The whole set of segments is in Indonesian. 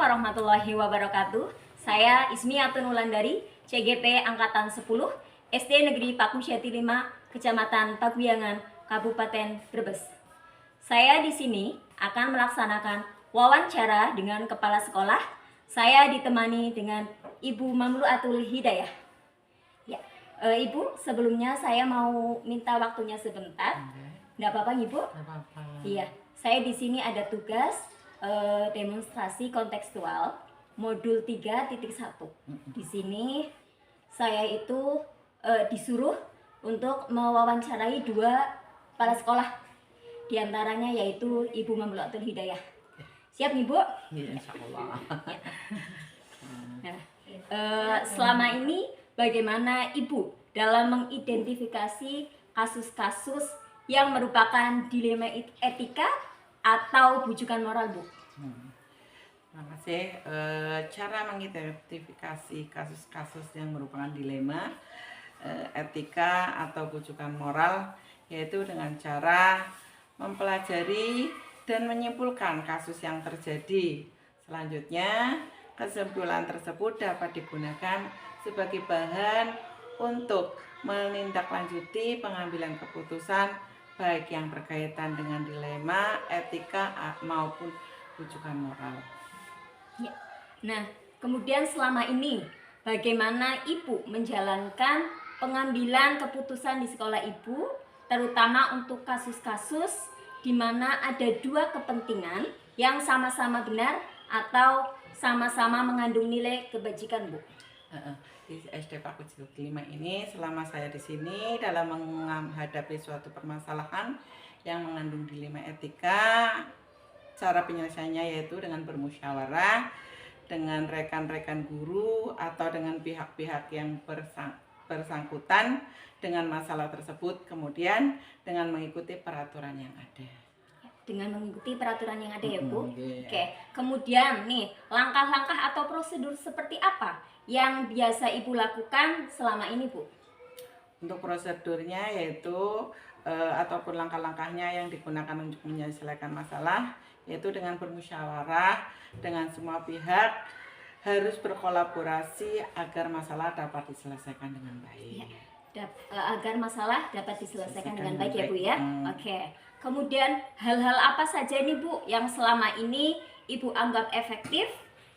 warahmatullahi wabarakatuh. Saya Ismiatun Wulandari, CGP Angkatan 10, SD Negeri Paku Jati 5, Kecamatan Paguyangan, Kabupaten Brebes. Saya di sini akan melaksanakan wawancara dengan kepala sekolah. Saya ditemani dengan Ibu Mamluatul Hidayah. Ya, Ibu, sebelumnya saya mau minta waktunya sebentar. Nggak apa-apa, Ibu? Nggak apa-apa. Iya, saya di sini ada tugas demonstrasi kontekstual modul 3.1. Di sini saya itu disuruh untuk mewawancarai dua kepala sekolah, di antaranya yaitu Ibu Mamluatul Hidayah. Siap nih, Bu? Iya, insya Allah. Nah, selama ini bagaimana Ibu dalam mengidentifikasi kasus-kasus yang merupakan dilema etika atau bujukan moral, Bu? Terima kasih. Cara mengidentifikasi kasus-kasus yang merupakan dilema etika atau bujukan moral yaitu dengan cara mempelajari dan menyimpulkan kasus yang terjadi. Selanjutnya, kesimpulan tersebut dapat digunakan sebagai bahan untuk menindaklanjuti pengambilan keputusan baik yang berkaitan dengan dilema etika maupun bujukan moral. Ya. Nah, kemudian selama ini bagaimana Ibu menjalankan pengambilan keputusan di sekolah Ibu, terutama untuk kasus-kasus di mana ada dua kepentingan yang sama-sama benar atau sama-sama mengandung nilai kebajikan, Bu? Di SD Paku Jati 5 ini, selama saya di sini dalam menghadapi suatu permasalahan yang mengandung dilema etika, cara penyelesaiannya yaitu dengan bermusyawarah dengan rekan-rekan guru atau dengan pihak-pihak yang bersangkutan dengan masalah tersebut, kemudian dengan mengikuti peraturan yang ada. Dengan mengikuti peraturan yang ada, ya, Bu? Yeah. Oke, kemudian nih, langkah-langkah atau prosedur seperti apa yang biasa Ibu lakukan selama ini, Bu? Untuk prosedurnya yaitu ataupun langkah-langkahnya yang digunakan untuk menyelesaikan masalah yaitu dengan bermusyawarah dengan semua pihak, harus berkolaborasi agar masalah dapat diselesaikan dengan baik. Agar masalah dapat diselesaikan dengan baik, ya, Bu, ya? Oke. Kemudian hal-hal apa saja nih, Bu, yang selama ini Ibu anggap efektif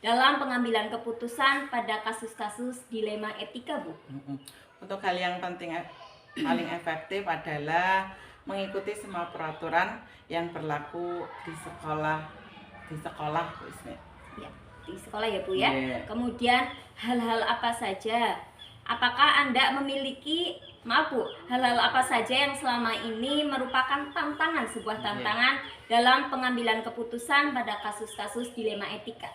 dalam pengambilan keputusan pada kasus-kasus dilema etika, Bu? Untuk hal yang penting paling efektif adalah mengikuti semua peraturan yang berlaku di sekolah, Bu Ismi. Ya, di sekolah, ya, Bu, ya. Yeah. Kemudian hal-hal apa saja? Apakah Anda memiliki, maaf, Bu, hal-hal apa saja yang selama ini merupakan tantangan, sebuah tantangan dalam pengambilan keputusan pada kasus-kasus dilema etika?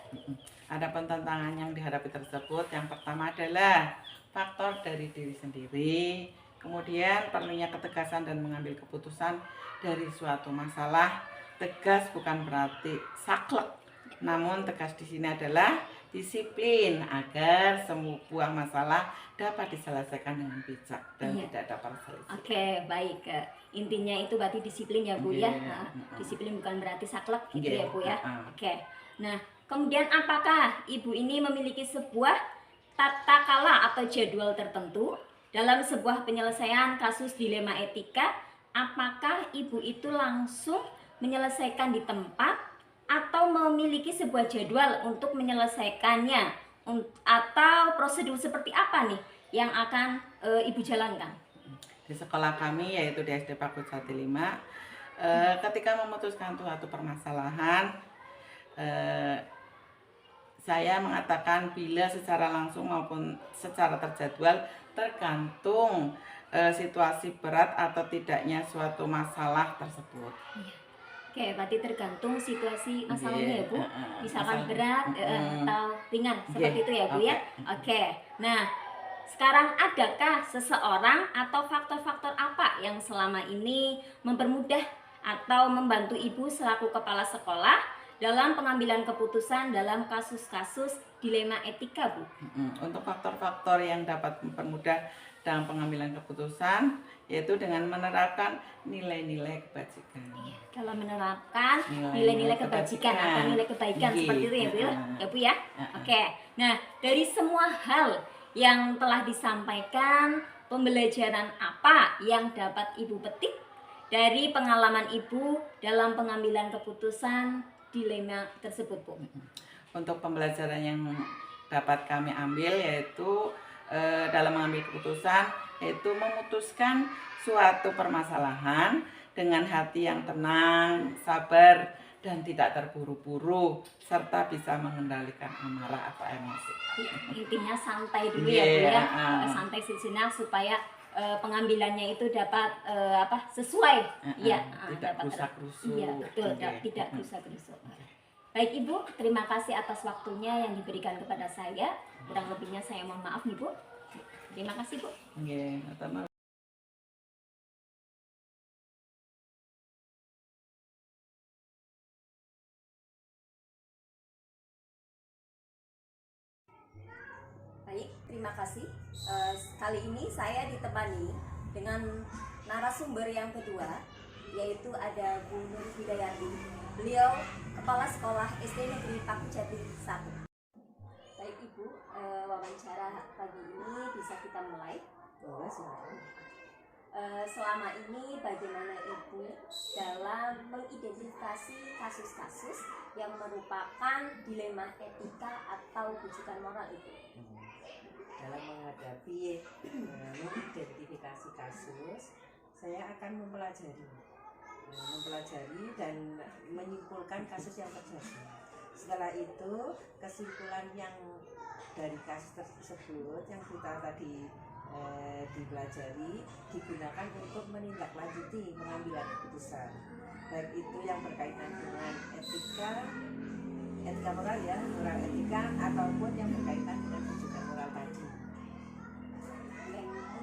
Ada tantangan yang dihadapi tersebut. Yang pertama adalah faktor dari diri sendiri, kemudian perlunya ketegasan dan mengambil keputusan dari suatu masalah. Tegas bukan berarti saklek, namun tegas di sini adalah disiplin agar sebuah masalah dapat diselesaikan dengan bijak dan tidak ada perselisihan. Oke, baik. Intinya itu berarti disiplin, ya, Bu, ya. Disiplin bukan berarti saklek, gitu, ya, Bu, ya. Oke. Nah, kemudian apakah Ibu ini memiliki sebuah tata kala atau jadwal tertentu dalam sebuah penyelesaian kasus dilema etika? Apakah Ibu itu langsung menyelesaikan di tempat atau memiliki sebuah jadwal untuk menyelesaikannya, atau prosedur seperti apa nih yang akan Ibu jalankan? Di sekolah kami yaitu di SD Paku Jati 5, ketika memutuskan suatu permasalahan, saya mengatakan bila secara langsung maupun secara terjadwal tergantung situasi berat atau tidaknya suatu masalah tersebut. Oke, berarti tergantung situasi masalahnya, ya, Bu. Misalkan berat atau ringan, seperti itu, ya, Bu, ya. Oke. Nah, sekarang adakah seseorang atau faktor-faktor apa yang selama ini mempermudah atau membantu Ibu selaku kepala sekolah dalam pengambilan keputusan dalam kasus-kasus dilema etika, Bu? Untuk faktor-faktor yang dapat mempermudah dalam pengambilan keputusan yaitu dengan menerapkan nilai-nilai kebajikan. Dalam menerapkan nilai-nilai kebajikan atau nilai kebaikan seperti itu ya Bu ya Bu ya. Oke. Nah, dari semua hal yang telah disampaikan, pembelajaran apa yang dapat Ibu petik dari pengalaman Ibu dalam pengambilan keputusan dilema tersebut, Bu? Untuk pembelajaran yang dapat kami ambil yaitu dalam mengambil keputusan, yaitu memutuskan suatu permasalahan dengan hati yang tenang, sabar, dan tidak terburu-buru, serta bisa mengendalikan amarah atau emosi. Intinya santai dulu ya Bu ya, santai sejenak supaya pengambilannya itu dapat sesuai, tidak rusak-rusuk. Iya betul, tidak rusak-rusuk. Baik Ibu, terima kasih atas waktunya yang diberikan kepada saya. Kurang lebihnya saya mohon maaf nih Bu. Terima kasih Bu. Baik, terima kasih. Kali ini saya ditemani dengan narasumber yang kedua, yaitu ada Bu Nur Hidayati. Beliau Kepala Sekolah SD Negeri Pakujati 1. Baik Ibu, wawancara pagi ini bisa kita mulai? Boleh, silakan. Selama ini bagaimana Ibu dalam mengidentifikasi kasus-kasus yang merupakan dilema etika atau bujukan moral itu? Dalam menghadapi mengidentifikasi kasus, saya akan mempelajari dan menyimpulkan kasus yang terjadi. Setelah itu, kesimpulan yang dari kasus tersebut yang kita tadi dipelajari digunakan untuk menindaklanjuti pengambilan keputusan, baik itu yang berkaitan dengan etika moral ya, moral etika, ataupun yang berkaitan dengan bujukan moral tadi.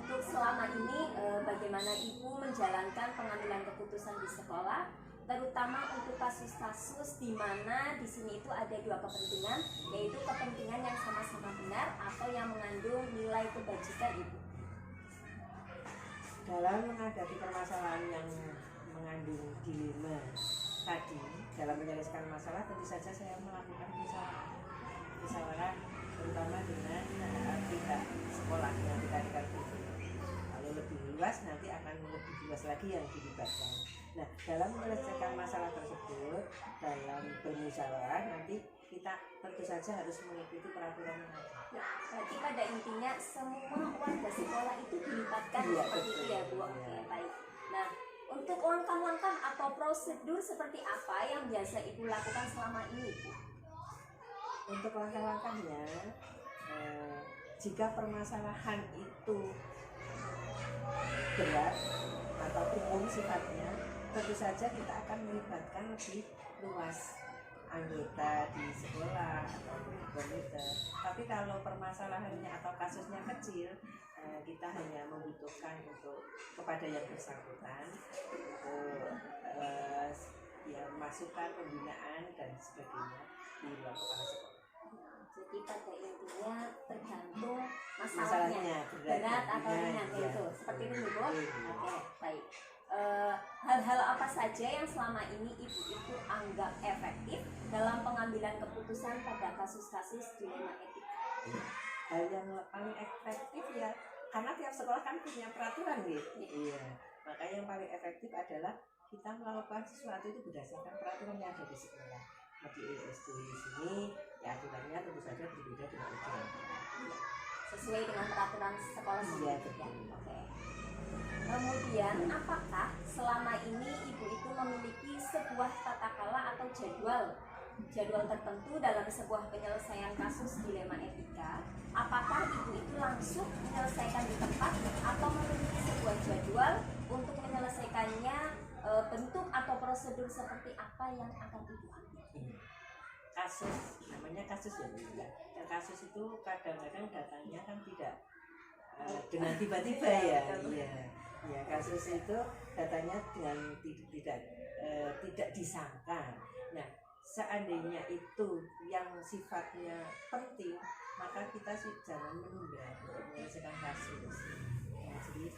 Untuk selama ini bagaimana Ibu menjalankan pengambilan keputusan di sekolah, terutama untuk kasus-kasus di mana di sini itu ada dua kepentingan, yaitu kepentingan yang sama-sama benar atau yang mengandung nilai kebajikan Ibu? Dalam menghadapi permasalahan yang mengandung dilema tadi, dalam menyelesaikan masalah tentu saja saya melakukan musyawarah terutama dengan pihak sekolah yang dikatakan itu. Kalau lebih luas nanti akan lebih luas lagi yang dilibatkan. Nah, dalam menyelesaikan masalah tersebut, dalam bermusyawarah nanti kita tentu saja harus mengikuti peraturan yang ada. Berarti pada intinya semua warga sekolah itu dilibatkan seperti itu ya Bu? Oke, baik. Nah, untuk langkah-langkah atau prosedur seperti apa yang biasa Ibu lakukan selama ini Bu? Untuk langkah-langkahnya, jika permasalahan itu berat atau umum sifatnya, tentu saja kita akan melibatkan lebih luas anggota di sekolah atau komite. Tapi kalau permasalahannya atau kasusnya kecil, kita hanya membutuhkan kepada yang bersangkutan untuk masukan, pembinaan dan sebagainya di luar kepala sekolah. Jadi pada intinya tergantung masalahnya berat atau ringan itu. Seperti itu Bu? Oke, baik. Hal-hal apa saja yang selama ini Ibu itu anggap efektif dalam pengambilan keputusan pada kasus-kasus dilema etika? Hal yang paling efektif ya, karena tiap sekolah kan punya peraturan gitu. Iya. Maka yang paling efektif adalah kita melakukan sesuatu itu berdasarkan peraturan yang ada di sekolah. Di SD di sini ya aturannya tentu saja berbeda dengan aturan. Sesuai dengan peraturan sekolah sendiri ya. Oke. Kemudian apakah selama ini Ibu itu memiliki sebuah tata kelola atau jadwal tertentu dalam sebuah penyelesaian kasus dilema etika? Apakah Ibu itu langsung menyelesaikan di tempat atau memiliki sebuah jadwal untuk menyelesaikannya, bentuk atau prosedur seperti apa yang akan Ibu ambil? Kasus, namanya kasus ya Bu. Dan kasus itu kadang-kadang datangnya kan tidak dengan tiba-tiba ya. Ya, kasus itu datanya dengan tidak disangka. Nah, seandainya itu yang sifatnya penting, maka kita sih jangan menunda untuk menyelesaikan kasus. Jadi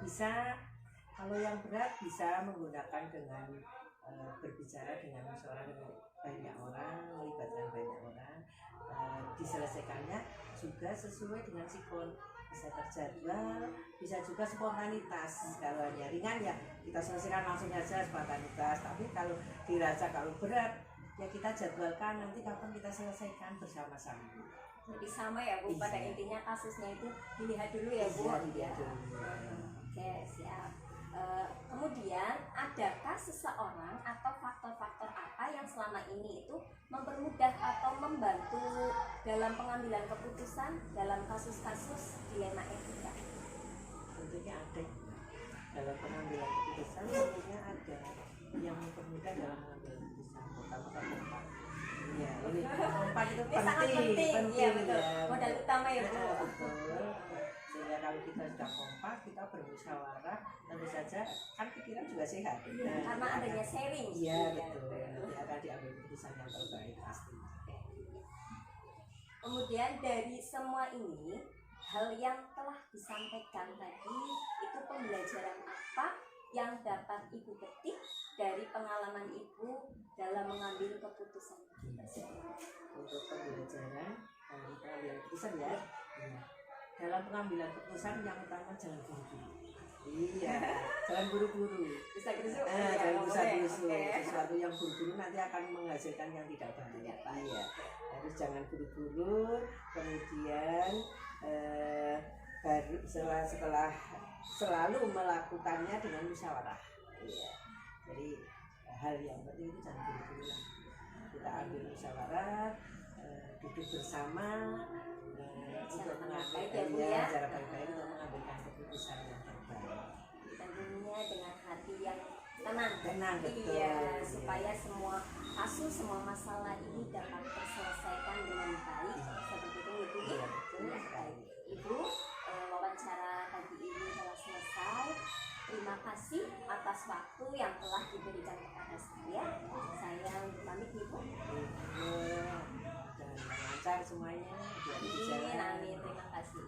Bisa kalau yang berat bisa menggunakan dengan berbicara dengan musyawarah dengan banyak orang, melibatkan banyak orang, diselesaikannya juga sesuai dengan sikon, bisa terjadwal, bisa juga spontanitas. Kalau hanya ringan ya kita selesaikan langsung saja spontanitas, tapi kalau dirasa kalau berat ya kita jadwalkan nanti kapan kita selesaikan bersama-sama. Jadi sama ya Bu, pada Iya. intinya kasusnya itu dilihat dulu ya Bu. Iya, dilihat dulu. Oke, siap. Kemudian adakah seseorang atau faktor-faktor apa yang selama ini itu mempermudah atau membantu dalam pengambilan keputusan dalam kasus-kasus dilema etika? Tentunya ada dalam pengambilan keputusan, tentunya ada yang mempermudah dalam mengambil keputusan, pertama kompak. Iya, ini kompak itu Ini sangat penting, iya betul. ya. Modal utama ya Bu. Betul. Sehingga kalau kita sudah kompak, kita bermusyawarah, tentu saja kan pikiran juga sehat. Nah, Karena adanya sharing. Iya betul. Nanti akan diambil keputusan yang terbaik pasti. Kemudian dari semua ini, hal yang telah disampaikan tadi itu pembelajaran apa yang dapat Ibu petik dari pengalaman Ibu dalam mengambil keputusan? Untuk pembelajaran dan pengambilan keputusan ya. Iya. Dalam pengambilan keputusan yang utama jangan buru-buru. Iya, jangan buru-buru. Bisa gitu. Jangan buru-buru. Sesuatu yang buru-buru nanti akan menghasilkan yang tidak baik. Iya. Harus jangan buru-buru. Kemudian baru setelah selalu melakukannya dengan musyawarah. Iya. Jadi hal yang penting itu jangan buru-buru lah. Kita ambil musyawarah, duduk bersama untuk mengambil cara baik-baik untuk mengambilkan keputusan yang terbaik. Tentunya dengan hati yang tenang. Betul. Iya, supaya semua kasus, semua masalah ini dapat terselesaikan dengan baik. Seperti itu Ibu. Iya, betul sekali. Ibu, wawancara pagi ini telah selesai. Terima kasih atas waktu yang telah diberikan kepada saya. Saya pamit Ibu. Dan lancar semuanya. Amin, terima kasih.